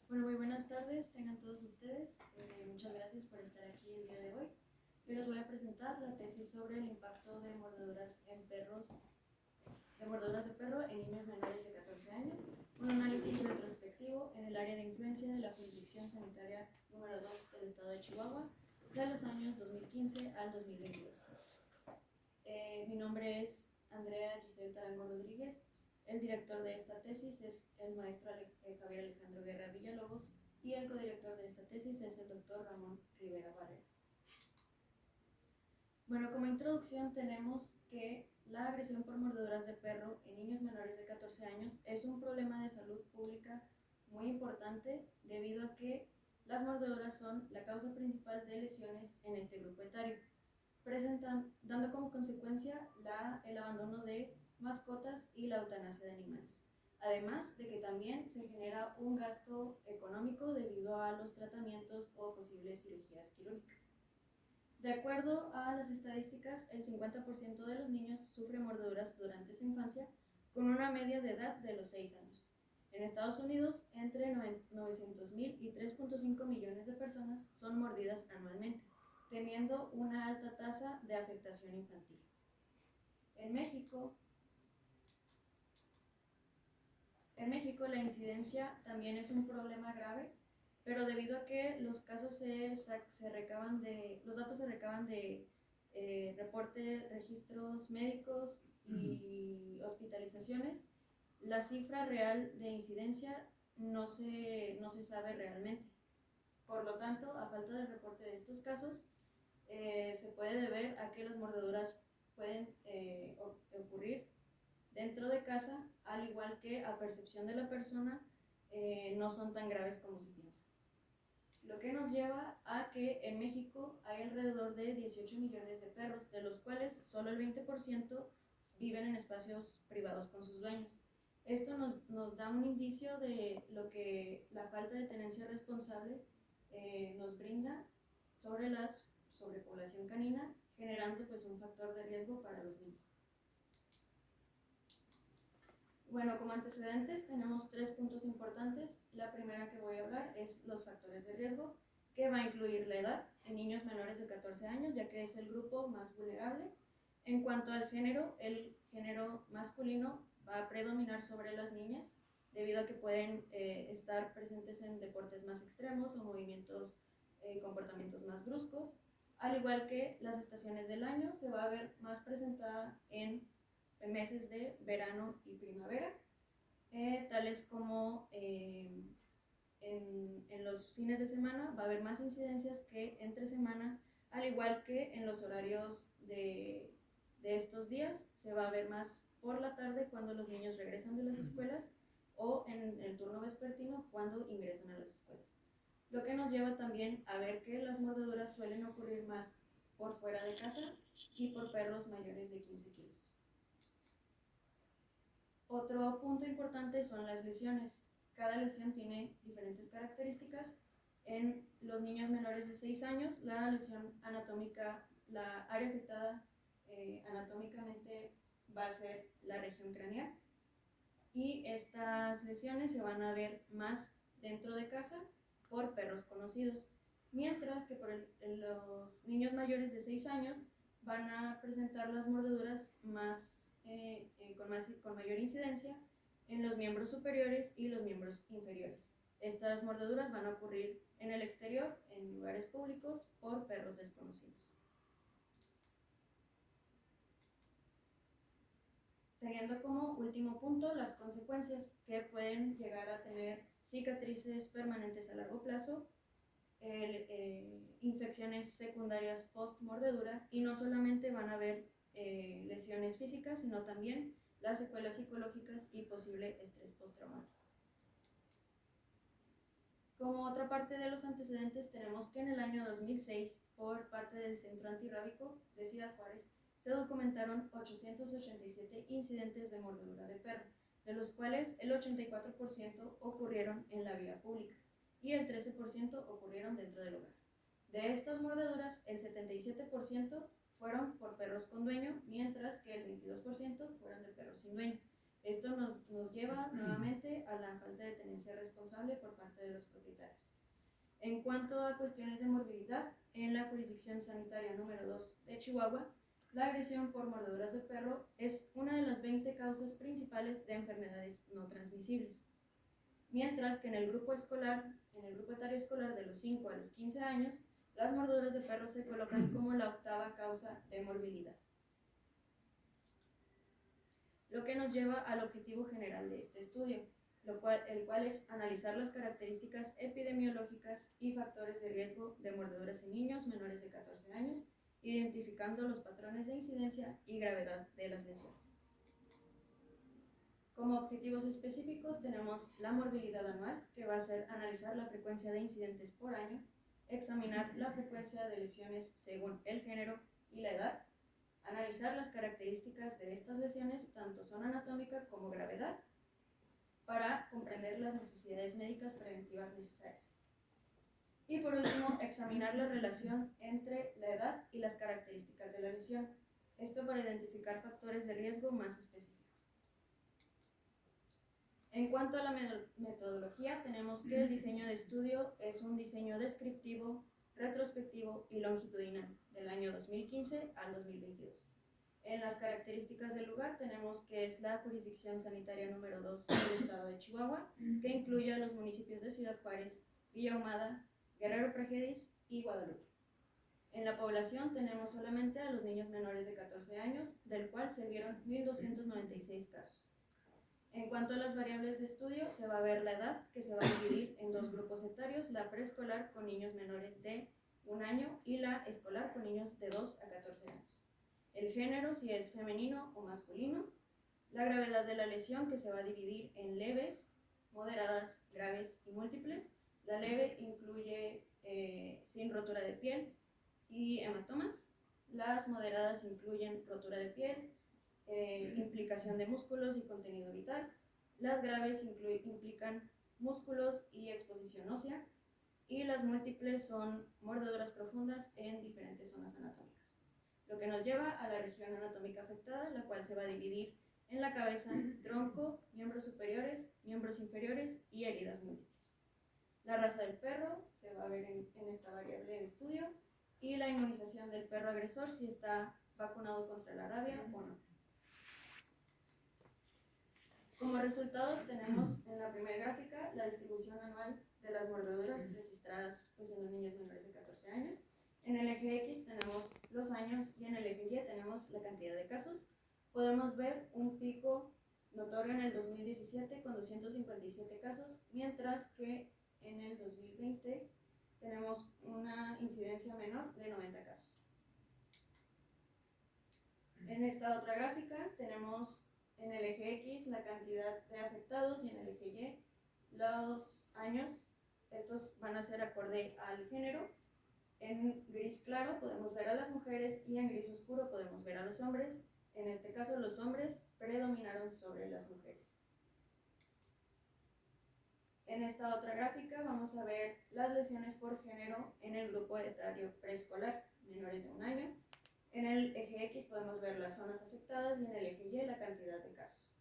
Bueno, muy buenas tardes, tengan todos ustedes. Muchas gracias por estar aquí el día de hoy. Yo les voy a presentar la tesis sobre el impacto de mordeduras de perro en niños menores de 14 años, un análisis retrospectivo en el área de influencia de la jurisdicción sanitaria número 2 del estado de Chihuahua de los años 2015 al 2022. Mi nombre es Andrea Giselle Tarango Rodríguez. El director de esta tesis es el maestro Javier Alejandro Guerra Villalobos y el codirector de esta tesis es el doctor Ramón Rivera Barrera. Bueno, como introducción tenemos que la agresión por mordeduras de perro en niños menores de 14 años es un problema de salud pública muy importante debido a que las mordeduras son la causa principal de lesiones en este grupo etario, dando como consecuencia el abandono de mascotas y la eutanasia de animales. Además de que también se genera un gasto económico debido a los tratamientos o posibles cirugías quirúrgicas. De acuerdo a las estadísticas, el 50% de los niños sufren mordeduras durante su infancia, con una media de edad de los 6 años. En Estados Unidos, entre 900,000 y 3.5 millones de personas son mordidas anualmente, teniendo una alta tasa de afectación infantil. En México, la incidencia también es un problema grave, pero debido a que los casos los datos se recaban de reporte, registros médicos y hospitalizaciones, la cifra real de incidencia no se sabe realmente. Por lo tanto, a falta de reporte de estos casos, se puede deber a que las mordeduras pueden ocurrir dentro de casa, al igual que a percepción de la persona, no son tan graves como se piensa. Lo que nos lleva a que en México hay alrededor de 18 millones de perros, de los cuales solo el 20% viven en espacios privados con sus dueños. Esto nos da un indicio de lo que la falta de tenencia responsable nos brinda sobre la sobrepoblación canina, generando pues un factor de riesgo para los niños. Bueno, como antecedentes tenemos 3 puntos importantes. La primera que voy a hablar es los factores de riesgo, que va a incluir la edad en niños menores de 14 años, ya que es el grupo más vulnerable. En cuanto al género, el género masculino va a predominar sobre las niñas, debido a que pueden estar presentes en deportes más extremos o comportamientos más bruscos. Al igual que las estaciones del año, se va a ver más presentada en meses de verano y primavera, tales como en los fines de semana va a haber más incidencias que entre semana, al igual que en los horarios de estos días se va a ver más por la tarde cuando los niños regresan de las escuelas o en el turno vespertino cuando ingresan a las escuelas. Lo que nos lleva también a ver que las mordeduras suelen ocurrir más por fuera de casa y por perros mayores de 15 kilos. Otro punto importante son las lesiones. Cada lesión tiene diferentes características. En los niños menores de 6 años, la lesión anatómica, la área afectada anatómicamente va a ser la región craneal. Y estas lesiones se van a ver más dentro de casa por perros conocidos. Mientras que los niños mayores de 6 años van a presentar las mordeduras con mayor incidencia en los miembros superiores y los miembros inferiores. Estas mordeduras van a ocurrir en el exterior, en lugares públicos, por perros desconocidos. Teniendo como último punto las consecuencias que pueden llegar a tener cicatrices permanentes a largo plazo, infecciones secundarias post-mordedura, y no solamente van a haber lesiones físicas, sino también las secuelas psicológicas y posible estrés postraumático. Como otra parte de los antecedentes, tenemos que en el año 2006, por parte del Centro Antirrábico de Ciudad Juárez, se documentaron 887 incidentes de mordedura de perro, de los cuales el 84% ocurrieron en la vía pública y el 13% ocurrieron dentro del hogar. De estas mordeduras, el 77% fueron por perros con dueño, mientras que el 22% fueron de perros sin dueño. Esto nos lleva nuevamente a la falta de tenencia responsable por parte de los propietarios. En cuanto a cuestiones de morbilidad, en la jurisdicción sanitaria número 2 de Chihuahua, la agresión por mordeduras de perro es una de las 20 causas principales de enfermedades no transmisibles. Mientras que en el grupo etario escolar de los 5 a los 15 años, las mordeduras de perro se colocan como la octava causa de morbilidad. Lo que nos lleva al objetivo general de este estudio, el cual es analizar las características epidemiológicas y factores de riesgo de mordeduras en niños menores de 14 años, identificando los patrones de incidencia y gravedad de las lesiones. Como objetivos específicos tenemos la morbilidad anual, que va a ser analizar la frecuencia de incidentes por año, examinar la frecuencia de lesiones según el género y la edad, analizar las características de estas lesiones, tanto zona anatómica como gravedad, para comprender las necesidades médicas preventivas necesarias. Y por último, examinar la relación entre la edad y las características de la lesión. Esto para identificar factores de riesgo más específicos. En cuanto a la metodología, tenemos que el diseño de estudio es un diseño descriptivo, retrospectivo y longitudinal del año 2015 al 2022. En las características del lugar tenemos que es la jurisdicción sanitaria número 2 del estado de Chihuahua, que incluye a los municipios de Ciudad Juárez, Villa Ahumada, Guerrero Prajedis y Guadalupe. En la población tenemos solamente a los niños menores de 14 años, del cual se vieron 1.296 casos. En cuanto a las variables de estudio, se va a ver la edad, que se va a dividir en dos grupos etarios, la preescolar con niños menores de 1 año y la escolar con niños de 2 a 14 años. El género, si es femenino o masculino, la gravedad de la lesión, que se va a dividir en leves, moderadas, graves y múltiples. La leve incluye sin rotura de piel y hematomas. Las moderadas incluyen rotura de piel, implicación de músculos y contenido vital. Las graves implican músculos y exposición ósea. Y las múltiples son mordeduras profundas en diferentes zonas anatómicas. Lo que nos lleva a la región anatómica afectada, la cual se va a dividir en la cabeza, tronco, miembros superiores, miembros inferiores y heridas múltiples. La raza del perro se va a ver en esta variable de estudio, y la inmunización del perro agresor, si está vacunado contra la rabia o no. Como resultados tenemos en la primera gráfica la distribución anual de las mordeduras registradas en los niños menores de 14 años. En el eje X tenemos los años y en el eje Y tenemos la cantidad de casos. Podemos ver un pico notorio en el 2017 con 257 casos, mientras que en el 2020 tenemos una incidencia menor de 90 casos. En esta otra gráfica tenemos en el eje X la cantidad de afectados y en el eje Y los años. Estos van a ser acorde al género. En gris claro podemos ver a las mujeres y en gris oscuro podemos ver a los hombres. En este caso los hombres predominaron sobre las mujeres. En esta otra gráfica vamos a ver las lesiones por género en el grupo etario preescolar, menores de 1 año. En el eje X podemos ver las zonas afectadas y en el eje Y la cantidad de casos.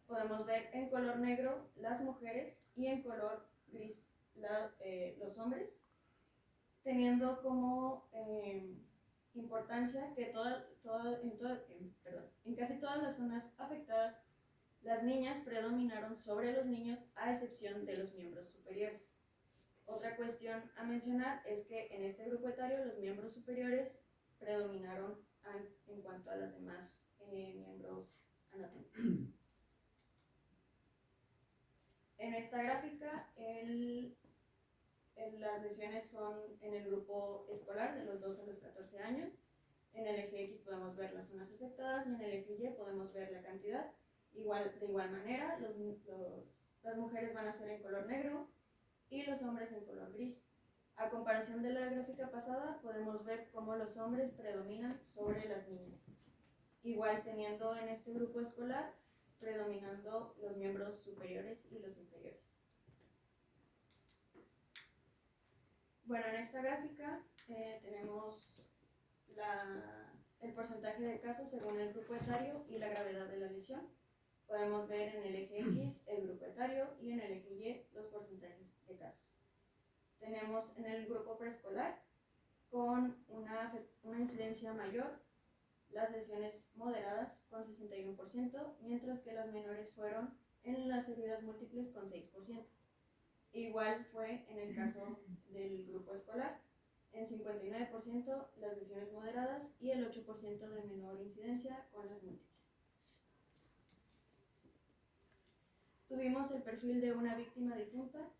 Podemos ver en color negro las mujeres y en color gris los hombres, teniendo como importancia que en casi todas las zonas afectadas las niñas predominaron sobre los niños, a excepción de los miembros superiores. Otra cuestión a mencionar es que en este grupo etario los miembros superiores predominaron en cuanto a los demás miembros anatómicos. En esta gráfica, las lesiones son en el grupo escolar de los 2 a los 14 años. En el eje X podemos ver las zonas afectadas y en el eje Y podemos ver la cantidad. De igual manera, las mujeres van a ser en color negro y los hombres en color gris. A comparación de la gráfica pasada, podemos ver cómo los hombres predominan sobre las niñas. Igual teniendo en este grupo escolar, predominando los miembros superiores y los inferiores. Bueno, en esta gráfica tenemos el porcentaje de casos según el grupo etario y la gravedad de la lesión. Podemos ver en el eje X el grupo etario y en el eje Y los porcentajes de casos. Tenemos en el grupo preescolar con una incidencia mayor las lesiones moderadas con 61%, mientras que las menores fueron en las heridas múltiples con 6%. Igual fue en el caso del grupo escolar, en 59% las lesiones moderadas y el 8% de menor incidencia con las múltiples. Tuvimos el perfil de una víctima difunta.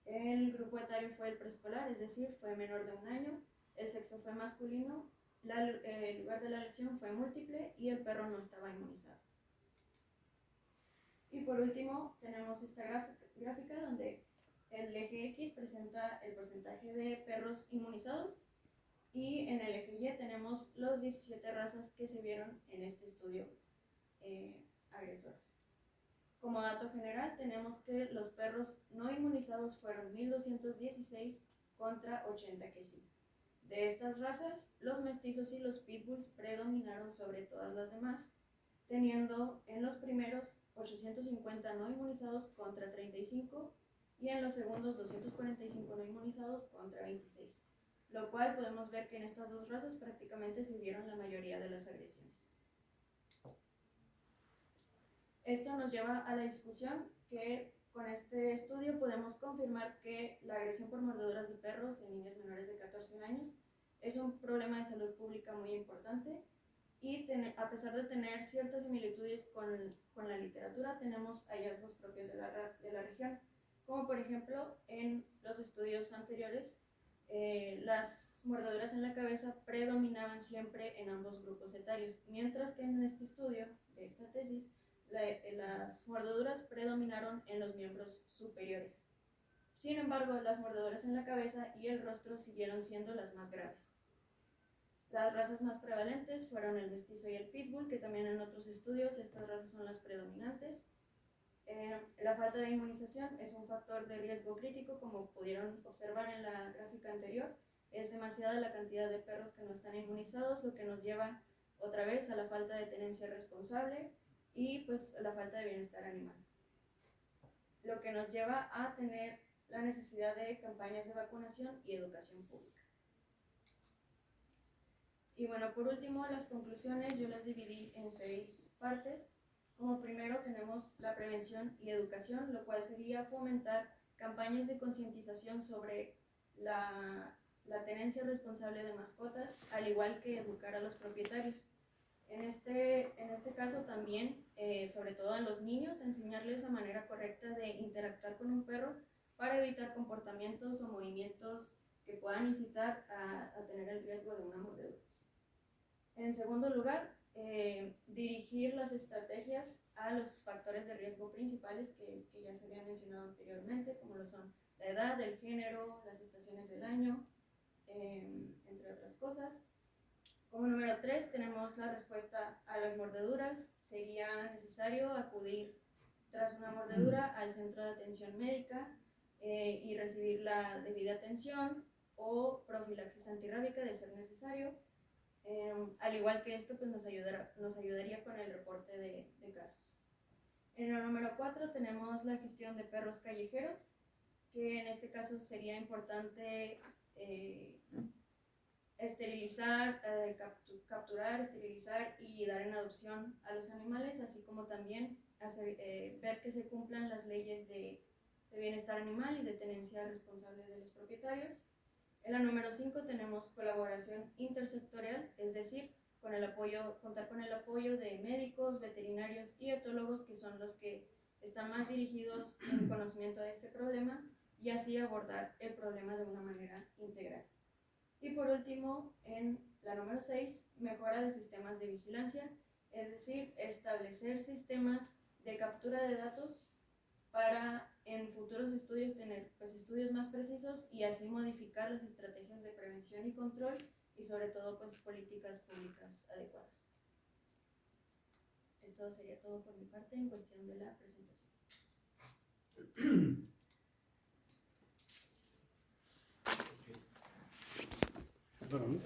El grupo etario fue el preescolar, es decir, fue menor de 1 año. El sexo fue masculino. El lugar de la lesión fue múltiple y el perro no estaba inmunizado. Y por último, tenemos esta gráfica donde el eje X presenta el porcentaje de perros inmunizados y en el eje Y tenemos los 17 razas que se vieron en este estudio agresoras. Como dato general, tenemos que los perros no inmunizados fueron 1,216 contra 80 que sí. De estas razas, los mestizos y los pitbulls predominaron sobre todas las demás, teniendo en los primeros 850 no inmunizados contra 35 y en los segundos 245 no inmunizados contra 26, lo cual podemos ver que en estas dos razas prácticamente se vieron la mayoría de las agresiones. Esto nos lleva a la discusión que con este estudio podemos confirmar que la agresión por mordeduras de perros en niños menores de 14 años es un problema de salud pública muy importante y a pesar de tener ciertas similitudes con la literatura, tenemos hallazgos propios de la región, como por ejemplo en los estudios anteriores, las mordeduras en la cabeza predominaban siempre en ambos grupos etarios, mientras que en este estudio de esta tesis, las mordeduras predominaron en los miembros superiores. Sin embargo, las mordeduras en la cabeza y el rostro siguieron siendo las más graves. Las razas más prevalentes fueron el mestizo y el pitbull, que también en otros estudios estas razas son las predominantes. La falta de inmunización es un factor de riesgo crítico, como pudieron observar en la gráfica anterior. Es demasiada la cantidad de perros que no están inmunizados, lo que nos lleva otra vez a la falta de tenencia responsable y pues la falta de bienestar animal, lo que nos lleva a tener la necesidad de campañas de vacunación y educación pública. Y bueno, por último, las conclusiones yo las dividí en 6 partes. Como primero tenemos la prevención y educación, lo cual sería fomentar campañas de concientización sobre la tenencia responsable de mascotas, al igual que educar a los propietarios. En este caso también, sobre todo a los niños, enseñarles la manera correcta de interactuar con un perro para evitar comportamientos o movimientos que puedan incitar a tener el riesgo de una mordedura. En segundo lugar, dirigir las estrategias a los factores de riesgo principales que ya se habían mencionado anteriormente, como lo son la edad, el género, las estaciones del año, entre otras cosas. Como número 3 tenemos la respuesta a las mordeduras. Sería necesario acudir tras una mordedura al centro de atención médica y recibir la debida atención o profilaxis antirrábica de ser necesario. Al igual que esto, pues nos ayudaría con el reporte de casos. En el número 4 tenemos la gestión de perros callejeros, que en este caso sería importante esterilizar, capturar, esterilizar y dar en adopción a los animales, así como también ver que se cumplan las leyes de bienestar animal y de tenencia responsable de los propietarios. En la número 5 tenemos colaboración intersectorial, es decir, contar con el apoyo de médicos, veterinarios y etólogos, que son los que están más dirigidos en conocimiento de este problema, y así abordar el problema de una manera integral. Y por último, en la número 6, mejora de sistemas de vigilancia, es decir, establecer sistemas de captura de datos para en futuros estudios tener estudios más precisos y así modificar las estrategias de prevención y control y sobre todo políticas públicas adecuadas. Esto sería todo por mi parte en cuestión de la presentación. Bueno,